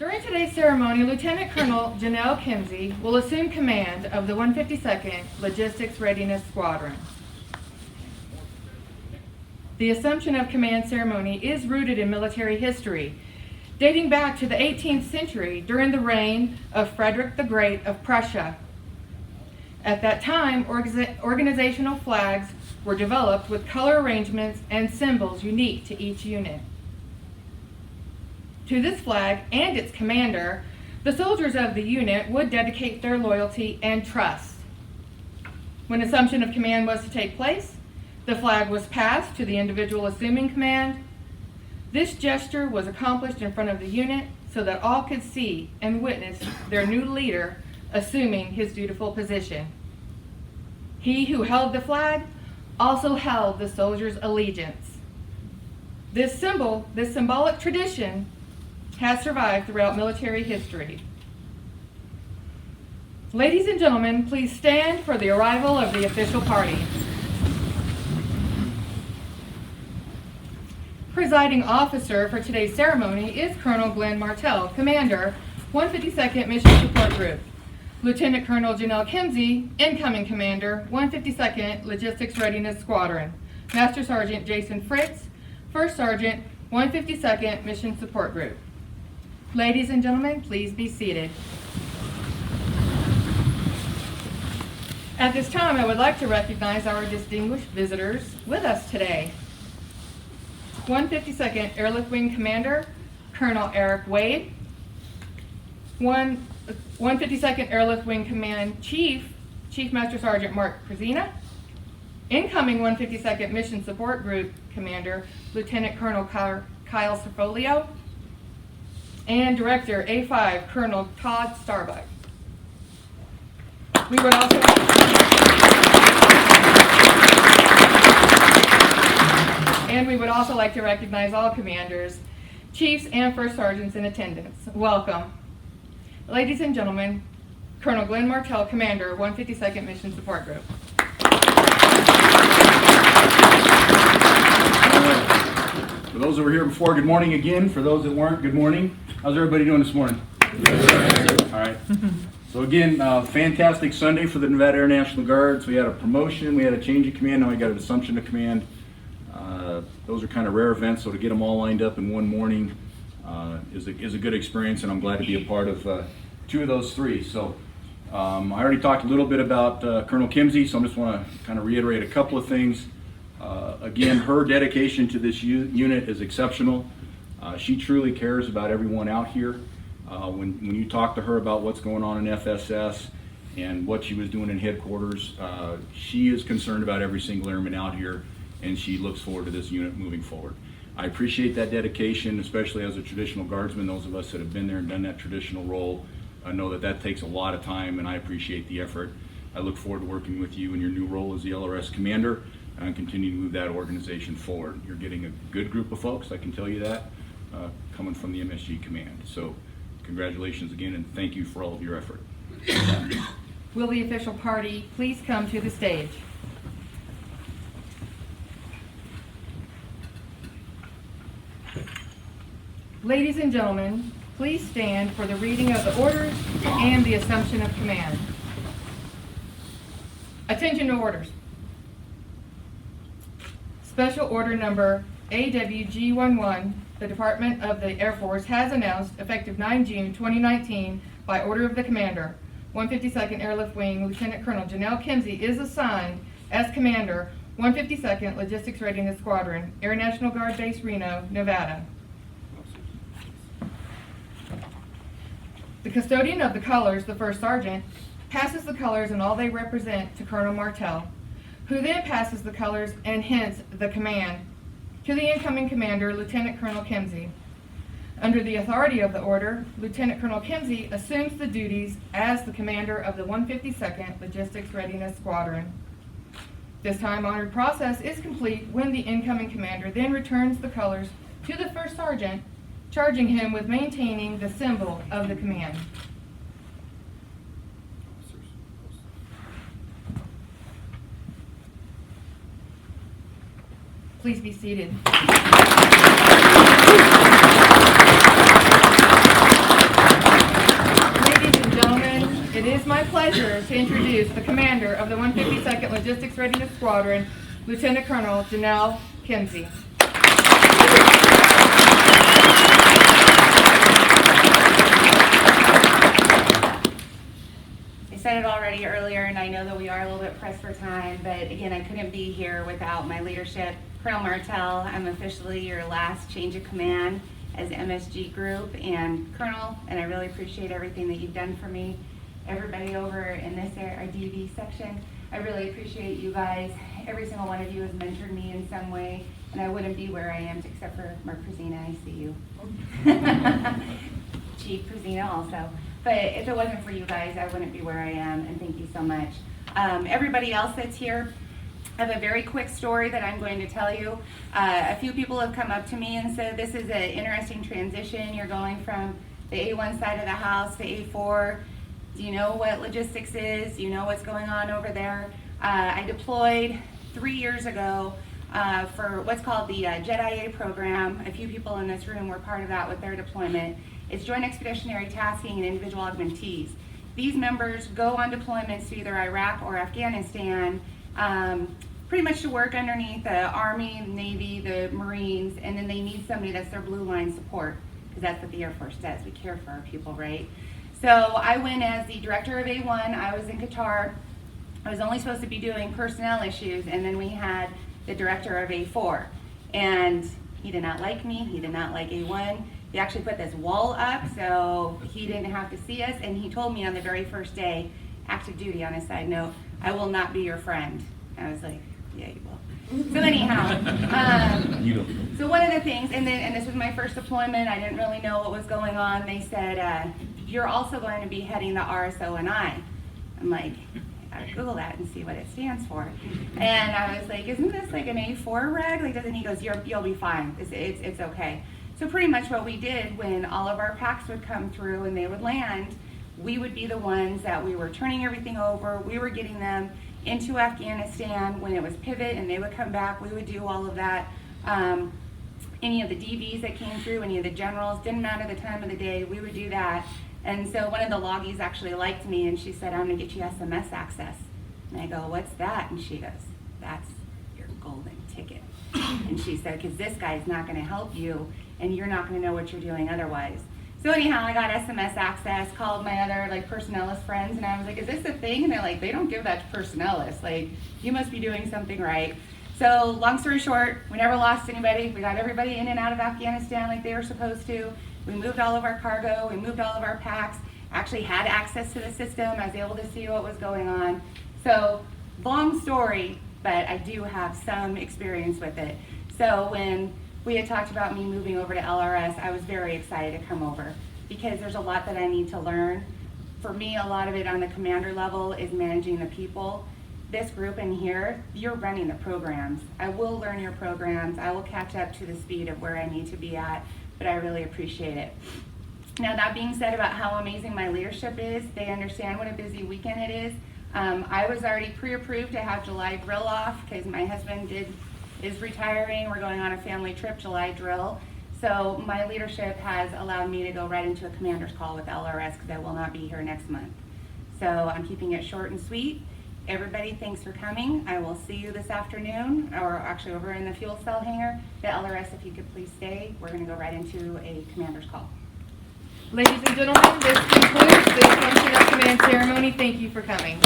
During today's ceremony, Lieutenant Colonel Janelle Kimsey will assume command of the 152nd Logistics Readiness Squadron. The assumption of command ceremony is rooted in military history, dating back to the 18th century during the reign of Frederick the Great of Prussia. At that time, organizational flags were developed with color arrangements and symbols unique to each unit. To this flag and its commander, the soldiers of the unit would dedicate their loyalty and trust. When assumption of command was to take place, the flag was passed to the individual assuming command. This gesture was accomplished in front of the unit so that all could see and witness their new leader assuming his dutiful position. He who held the flag also held the soldier's allegiance. This symbolic tradition has survived throughout military history. Ladies and gentlemen, please stand for the arrival of the official party. Presiding officer for today's ceremony is Colonel Glenn Martell, Commander, 152nd Mission Support Group. Lieutenant Colonel Janelle Kimsey, Incoming Commander, 152nd Logistics Readiness Squadron. Master Sergeant Jason Fritz, First Sergeant, 152nd Mission Support Group. Ladies and gentlemen, please be seated. At this time, I would like to recognize our distinguished visitors with us today. 152nd Airlift Wing Commander, Colonel Eric Wade. 152nd Airlift Wing Command Chief Master Sergeant Mark Krasina. Incoming 152nd Mission Support Group Commander, Lieutenant Colonel Kyle Cerfolio. And Director A5 Colonel Todd Starbuck. We would also like to recognize all commanders, chiefs, and first sergeants in attendance. Welcome. Ladies and gentlemen, Colonel Glenn Martell, Commander, 152nd Mission Support Group. For those that were here before, good morning again. For those that weren't, good morning. How's everybody doing this morning? All right. So again, fantastic Sunday for the Nevada Air National Guards. We had a promotion, we had a change of command, now we got an assumption of command. Those are kind of rare events, so to get them all lined up in one morning is a good experience, and I'm glad to be a part of two of those three. So I already talked a little bit about Colonel Kimsey, so I just want to kind of reiterate a couple of things. Again, her dedication to this unit is exceptional. She truly cares about everyone out here. When you talk to her about what's going on in FSS and what she was doing in headquarters, she is concerned about every single airman out here, and she looks forward to this unit moving forward. I appreciate that dedication, especially as a traditional guardsman. Those of us that have been there and done that traditional role know that that takes a lot of time, and I appreciate the effort. I look forward to working with you in your new role as the LRS Commander and continue to move that organization forward. You're getting a good group of folks, I can tell you that, coming from the MSG Command. So congratulations again, and thank you for all of your effort. Will the official party please come to the stage? Ladies and gentlemen, please stand for the reading of the orders and the assumption of command. Attention to orders. Special Order Number AWG-11, the Department of the Air Force has announced, effective 9 June 2019, by order of the Commander, 152nd Airlift Wing, Lieutenant Colonel Janelle Kimsey is assigned as Commander, 152nd Logistics Readiness Squadron, Air National Guard Base, Reno, Nevada. The custodian of the colors, the First Sergeant, passes the colors and all they represent to Colonel Martell, who then passes the colors and hence the command to the incoming Commander, Lieutenant Colonel Kimsey. Under the authority of the order, Lieutenant Colonel Kimsey assumes the duties as the Commander of the 152nd Logistics Readiness Squadron. This time-honored process is complete when the incoming Commander then returns the colors to the First Sergeant, charging him with maintaining the symbol of the command. Please be seated. pleasure to introduce the commander of the 152nd Logistics Readiness Squadron, Lieutenant Colonel Janelle Kinsey. I said it already earlier, and I know that we are a little bit pressed for time, but again, I couldn't be here without my leadership. Colonel Martell, I'm officially your last change of command as MSG Group, and Colonel, and I really appreciate everything that you've done for me. Everybody over in this area, our DV section, I really appreciate you guys. Every single one of you has mentored me in some way, and I wouldn't be where I am except for Mark Prezina. I see you. Chief Prezina also. But if it wasn't for you guys, I wouldn't be where I am, and thank you so much. Everybody else that's here, I have a very quick story that I'm going to tell you. A few people have come up to me and said, this is an interesting transition. You're going from the A1 side of the house to A4. Do you know what logistics is? Do you know what's going on over there? I deployed 3 years ago for what's called the JET-IA program. A few people in this room were part of that with their deployment. It's Joint Expeditionary Tasking and Individual Augmentees. These members go on deployments to either Iraq or Afghanistan, pretty much to work underneath the Army, Navy, the Marines, and then they need somebody that's their blue line support, because that's what the Air Force does. We care for our people, right? So I went as the director of A1. I was in Qatar. I was only supposed to be doing personnel issues, and then we had the director of A4. And he did not like me. He did not like A1. He actually put this wall up so he didn't have to see us, and he told me on the very first day, active duty on a side note, I will not be your friend. I was like, yeah, you will. So anyhow, so one of the things, and this was my first deployment, I didn't really know what was going on. They said, you're also going to be heading the RSO&I. I'm like, I gotta Google that and see what it stands for. And I was like, isn't this like an A4 reg? Like, doesn't he goes, you'll be fine. It's okay. So pretty much what we did when all of our packs would come through and they would land, we would be the ones that we were turning everything over. We were getting them into Afghanistan. When it was pivot and they would come back, we would do all of that. Any of the DVs that came through, any of the generals, didn't matter the time of the day, we would do that. And so one of the loggies actually liked me, and she said, I'm gonna get you SMS access. And I go, what's that? And she goes, that's your golden ticket. And she said, because this guy's not gonna help you, and you're not gonna know what you're doing otherwise. So anyhow, I got SMS access, called my other personnelist friends, and I was like, is this a thing? And they're like, they don't give that to personnelists. Like, you must be doing something right. So long story short, we never lost anybody. We got everybody in and out of Afghanistan like they were supposed to. We moved all of our cargo, we moved all of our packs, actually had access to the system. I was able to see what was going on. So long story, but I do have some experience with it. So when we had talked about me moving over to LRS, I was very excited to come over because there's a lot that I need to learn. For me, a lot of it on the commander level is managing the people. This group in here, you're running the programs. I will learn your programs. I will catch up to the speed of where I need to be at, but I really appreciate it. Now, that being said about how amazing my leadership is, they understand what a busy weekend it is. I was already pre-approved to have July drill off because my husband is retiring. We're going on a family trip, July drill. So my leadership has allowed me to go right into a commander's call with LRS because I will not be here next month. So I'm keeping it short and sweet. Everybody, thanks for coming. I will see you this afternoon, or actually over in the fuel cell hangar. The LRS, if you could please stay. We're going to go right into a commander's call. Ladies and gentlemen, this concludes the assumption of command ceremony. Thank you for coming.